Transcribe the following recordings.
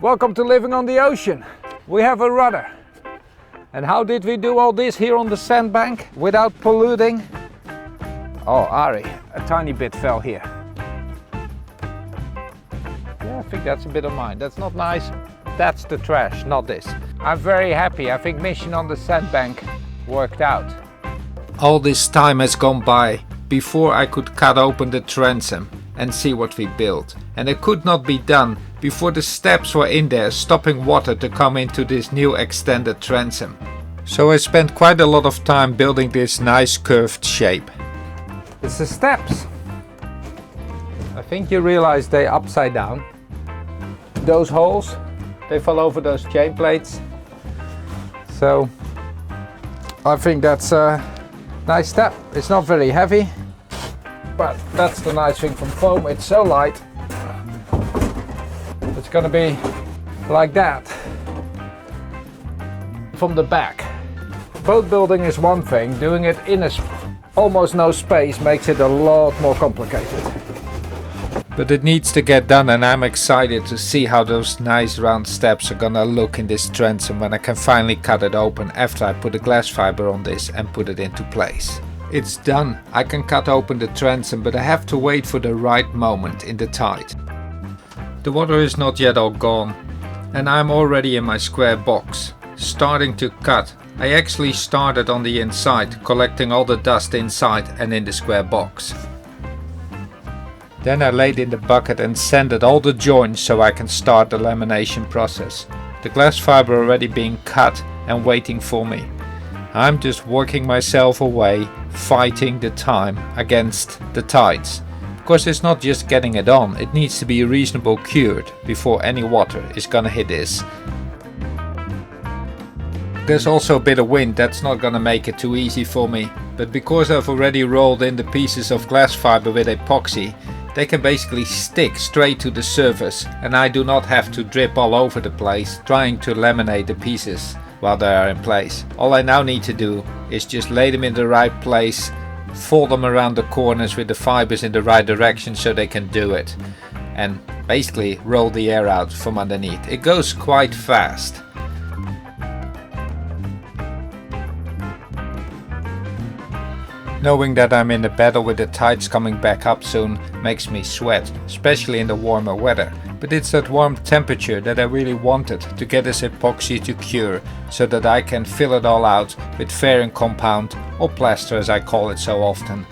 Welcome to Living on the Ocean. We have a rudder. And how did we do all this here on the sandbank without polluting? Oh, Arie, a tiny bit fell here. Yeah, I think that's a bit of mine. That's not nice. That's the trash, not this. I'm very happy. I think mission on the sandbank worked out. All this time has gone by before I could cut open the transom and see what we built. And it could not be done before the steps were in there, stopping water to come into this new extended transom. So I spent quite a lot of time building this nice curved shape. It's the steps. I think you realize they're upside down. Those holes, they fall over those chain plates. So I think that's a nice step. It's not very heavy, but that's the nice thing from foam. It's so light. It's gonna be like that from the back. Boat building is one thing, doing it in almost no space makes it a lot more complicated. But it needs to get done, and I'm excited to see how those nice round steps are gonna look in this transom when I can finally cut it open after I put the glass fiber on this and put it into place. It's done. I can cut open the transom, but I have to wait for the right moment in the tide. The water is not yet all gone, and I'm already in my square box, starting to cut. I actually started on the inside, collecting all the dust inside and in the square box. Then I laid in the bucket and sanded all the joints so I can start the lamination process. The glass fiber already being cut and waiting for me. I'm just working myself away, fighting the time against the tides. Because it's not just getting it on, it needs to be reasonably cured before any water is gonna hit this. There's also a bit of wind, that's not gonna make it too easy for me. But because I've already rolled in the pieces of glass fiber with epoxy, they can basically stick straight to the surface, and I do not have to drip all over the place trying to laminate the pieces while they are in place. All I now need to do is just lay them in the right place, fold them around the corners with the fibers in the right direction so they can do it, and basically roll the air out from underneath. It goes quite fast. Knowing that I'm in a battle with the tides coming back up soon makes me sweat, especially in the warmer weather. But it's that warm temperature that I really wanted to get this epoxy to cure, so that I can fill it all out with fairing compound, or plaster as I call it so often.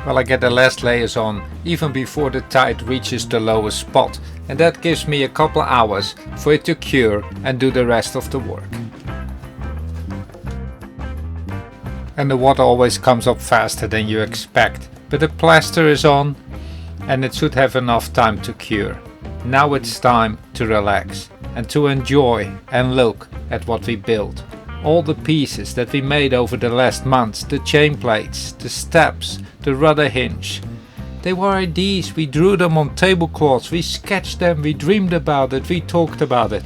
Well, I get the last layers on even before the tide reaches the lowest spot, and that gives me a couple hours for it to cure and do the rest of the work. And the water always comes up faster than you expect, but the plaster is on and it should have enough time to cure. Now it's time to relax and to enjoy and look at what we built. All the pieces that we made over the last months, the chain plates, the steps, the rudder hinge. They were ideas, we drew them on tablecloths, we sketched them, we dreamed about it, we talked about it.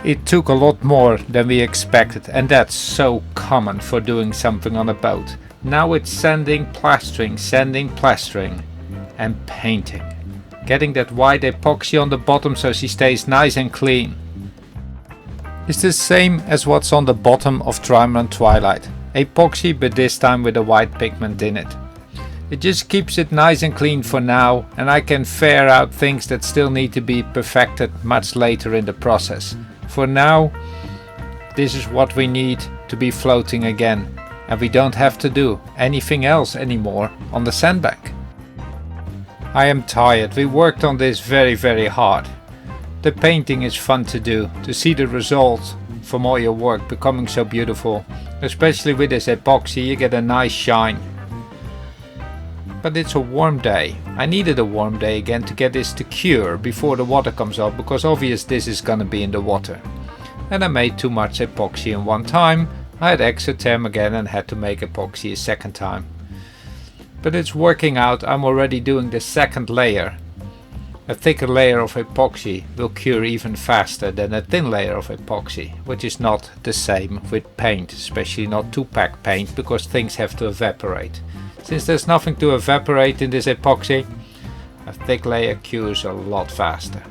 It took a lot more than we expected, and that's so common for doing something on a boat. Now it's sanding, plastering, and painting. Getting that white epoxy on the bottom so she stays nice and clean. It's the same as what's on the bottom of Trimaran Twilight. Epoxy, but this time with a white pigment in it. It just keeps it nice and clean for now, and I can fair out things that still need to be perfected much later in the process. For now, this is what we need to be floating again, and we don't have to do anything else anymore on the sandbank. I am tired. We worked on this very hard. The painting is fun to do, to see the result from all your work becoming so beautiful. Especially with this epoxy, you get a nice shine. But it's a warm day. I needed a warm day again to get this to cure before the water comes up, because obvious this is gonna be in the water. And I made too much epoxy in one time. I had exotherm again and had to make epoxy a second time. But it's working out. I'm already doing the second layer. A thicker layer of epoxy will cure even faster than a thin layer of epoxy, which is not the same with paint, especially not 2-pack paint, because things have to evaporate. Since there's nothing to evaporate in this epoxy, A thick layer cures a lot faster.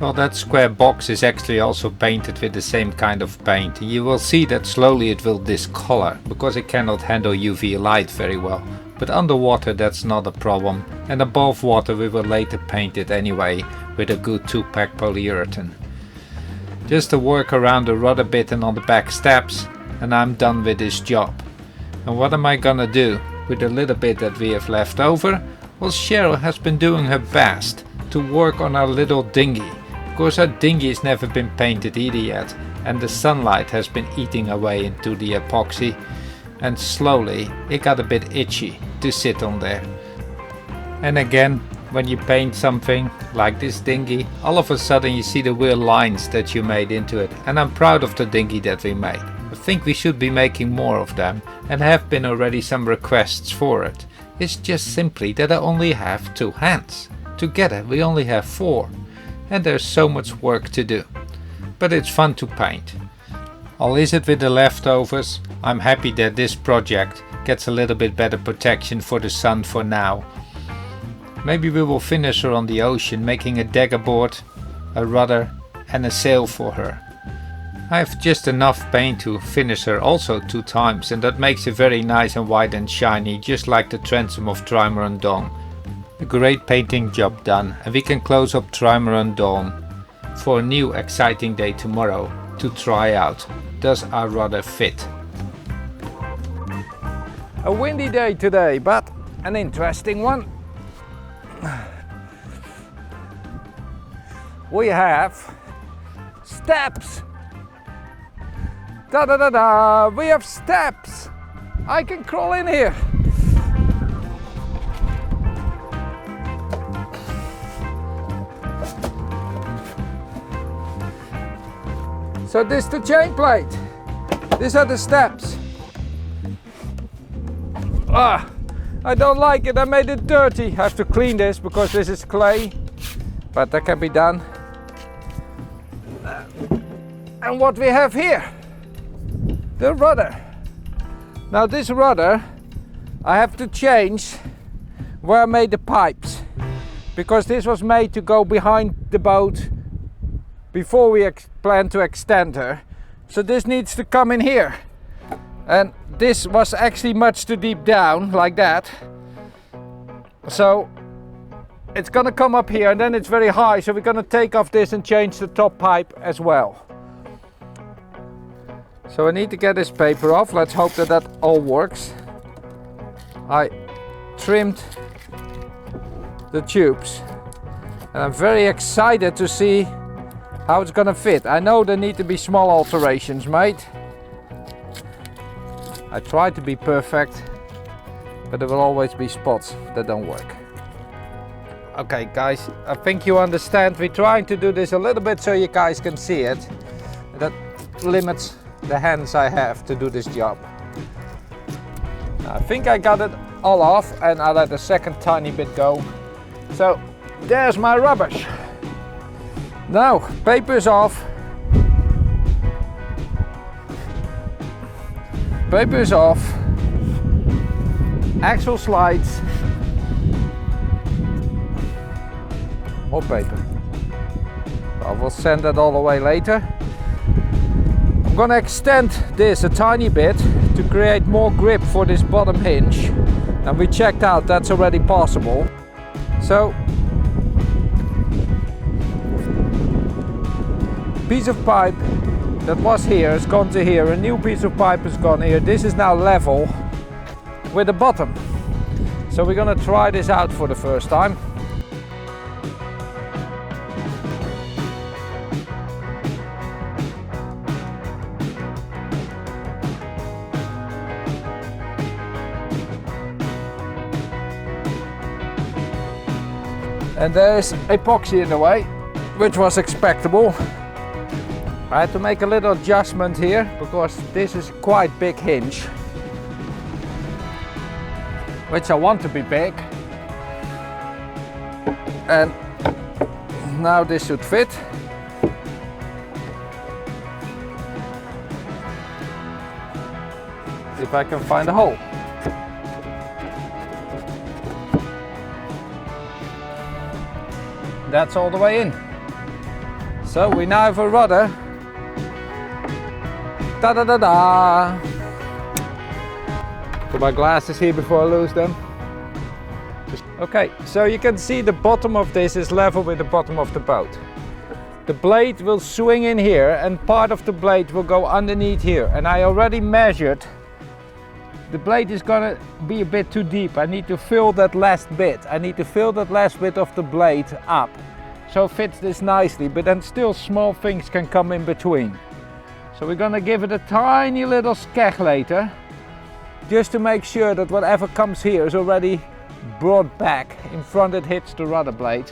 Well, that square box is actually also painted with the same kind of paint. You will see that slowly it will discolor because it cannot handle UV light very well. But underwater that's not a problem, and above water we will later paint it anyway with a good 2-pack polyurethane. Just to work around the rudder bit and on the back steps, and I'm done with this job. And what am I gonna do with the little bit that we have left over? Well, Cheryl has been doing her best to work on our little dinghy, because our dinghy has never been painted either yet, and the sunlight has been eating away into the epoxy, and slowly it got a bit itchy to sit on there. And again, when you paint something like this dinghy, all of a sudden you see the real lines that you made into it, and I'm proud of the dinghy that we made. I think we should be making more of them, and have been already some requests for it. It's just simply that I only have 2 hands. Together we only have 4, and there's so much work to do. But it's fun to paint. All is it with the leftovers, I'm happy that this project gets a little bit better protection for the sun for now. Maybe we will finish her on the ocean, making a dagger board, a rudder and a sail for her. I have just enough paint to finish her also 2 times, and that makes it very nice and white and shiny, just like the transom of Trimaran Dawn. A great painting job done, and we can close up Trimaran Dawn for a new exciting day tomorrow to try out. Does our rudder fit? A windy day today, but an interesting one. We have steps. Da da da da! We have steps. I can crawl in here. So this is the chain plate. These are the steps. I don't like it. I made it dirty. I have to clean this because this is clay, but that can be done. And what we have here, the rudder. Now this rudder, I have to change where I made the pipes, because this was made to go behind the boat before we plan to extend her. So this needs to come in here. And this was actually much too deep down, like that. So it's gonna come up here, and then it's very high, so we're gonna take off this and change the top pipe as well. So I need to get this paper off. Let's hope that that all works. I trimmed the tubes, and I'm very excited to see how it's gonna fit. I know there need to be small alterations made. I try to be perfect, but there will always be spots that don't work. Okay guys, I think you understand. We're trying to do this a little bit so you guys can see it. That limits the hands I have to do this job. I think I got it all off, and I let a second tiny bit go. So there's my rubbish. Now paper is off. Paper is off. Axle slides. More paper. I will send that all away later. I'm gonna extend this a tiny bit to create more grip for this bottom hinge, and we checked out that's already possible. So piece of pipe that was here has gone to here, a new piece of pipe has gone here. This is now level with the bottom. So we're gonna try this out for the first time. And there's epoxy in the way, which was expectable. I had to make a little adjustment here because this is quite big hinge, which I want to be big. And now this should fit. If I can find a hole. that's all the way in. So we now have a rudder. Da-da-da-da! Put my glasses here before I lose them. Okay, so you can see the bottom of this is level with the bottom of the boat. The blade will swing in here and part of the blade will go underneath here. And I already measured. The blade is gonna be a bit too deep. I need to fill that last bit. I need to fill that last bit of the blade up. So it fits this nicely, but then still small things can come in between. So we're gonna give it a tiny little skeg later, just to make sure that whatever comes here is already brought back in front it hits the rudder blade.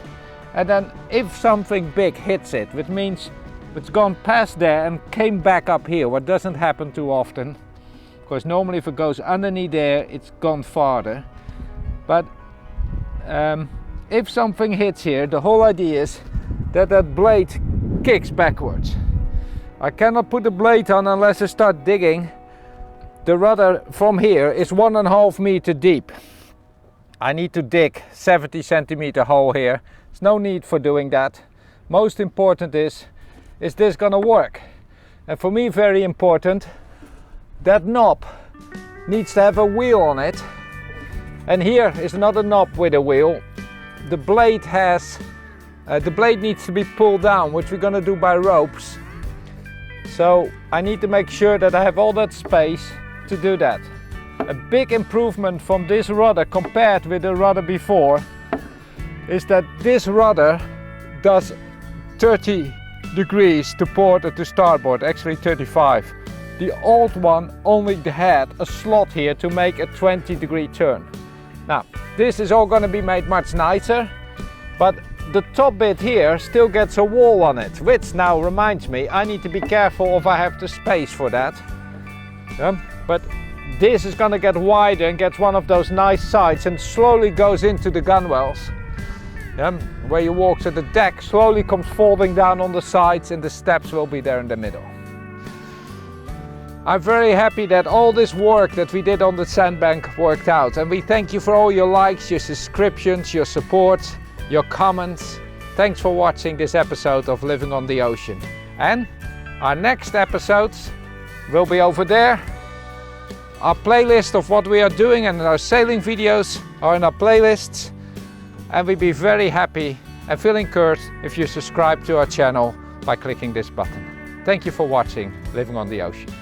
And then if something big hits it, which means it's gone past there and came back up here, what doesn't happen too often, because normally if it goes underneath there, it's gone farther. But if something hits here, the whole idea is that that blade kicks backwards. I cannot put the blade on unless I start digging. The rudder from here is 1.5 meters deep. I need to dig 70 centimeter hole here. There's no need for doing that. Most important is this gonna work? And for me, very important, that knob needs to have a wheel on it. And here is another knob with a wheel. The blade needs to be pulled down, which we're gonna do by ropes. So I need to make sure that I have all that space to do that. A big improvement from this rudder compared with the rudder before is that this rudder does 30 degrees to port or to starboard, actually 35. The old one only had a slot here to make a 20-degree turn. Now, this is all going to be made much nicer, but the top bit here still gets a wall on it, which now reminds me I need to be careful if I have the space for that. But this is going to get wider and gets one of those nice sides and slowly goes into the gunwales. Where you walk, so the deck slowly comes folding down on the sides and the steps will be there in the middle. I'm very happy that all this work that we did on the Sandbank worked out, and we thank you for all your likes, your subscriptions, your support, your comments. Thanks for watching this episode of Living on the Ocean. And our next episodes will be over there. Our playlist of what we are doing and our sailing videos are in our playlists. And we'd be very happy and feel encouraged if you subscribe to our channel by clicking this button. Thank you for watching Living on the Ocean.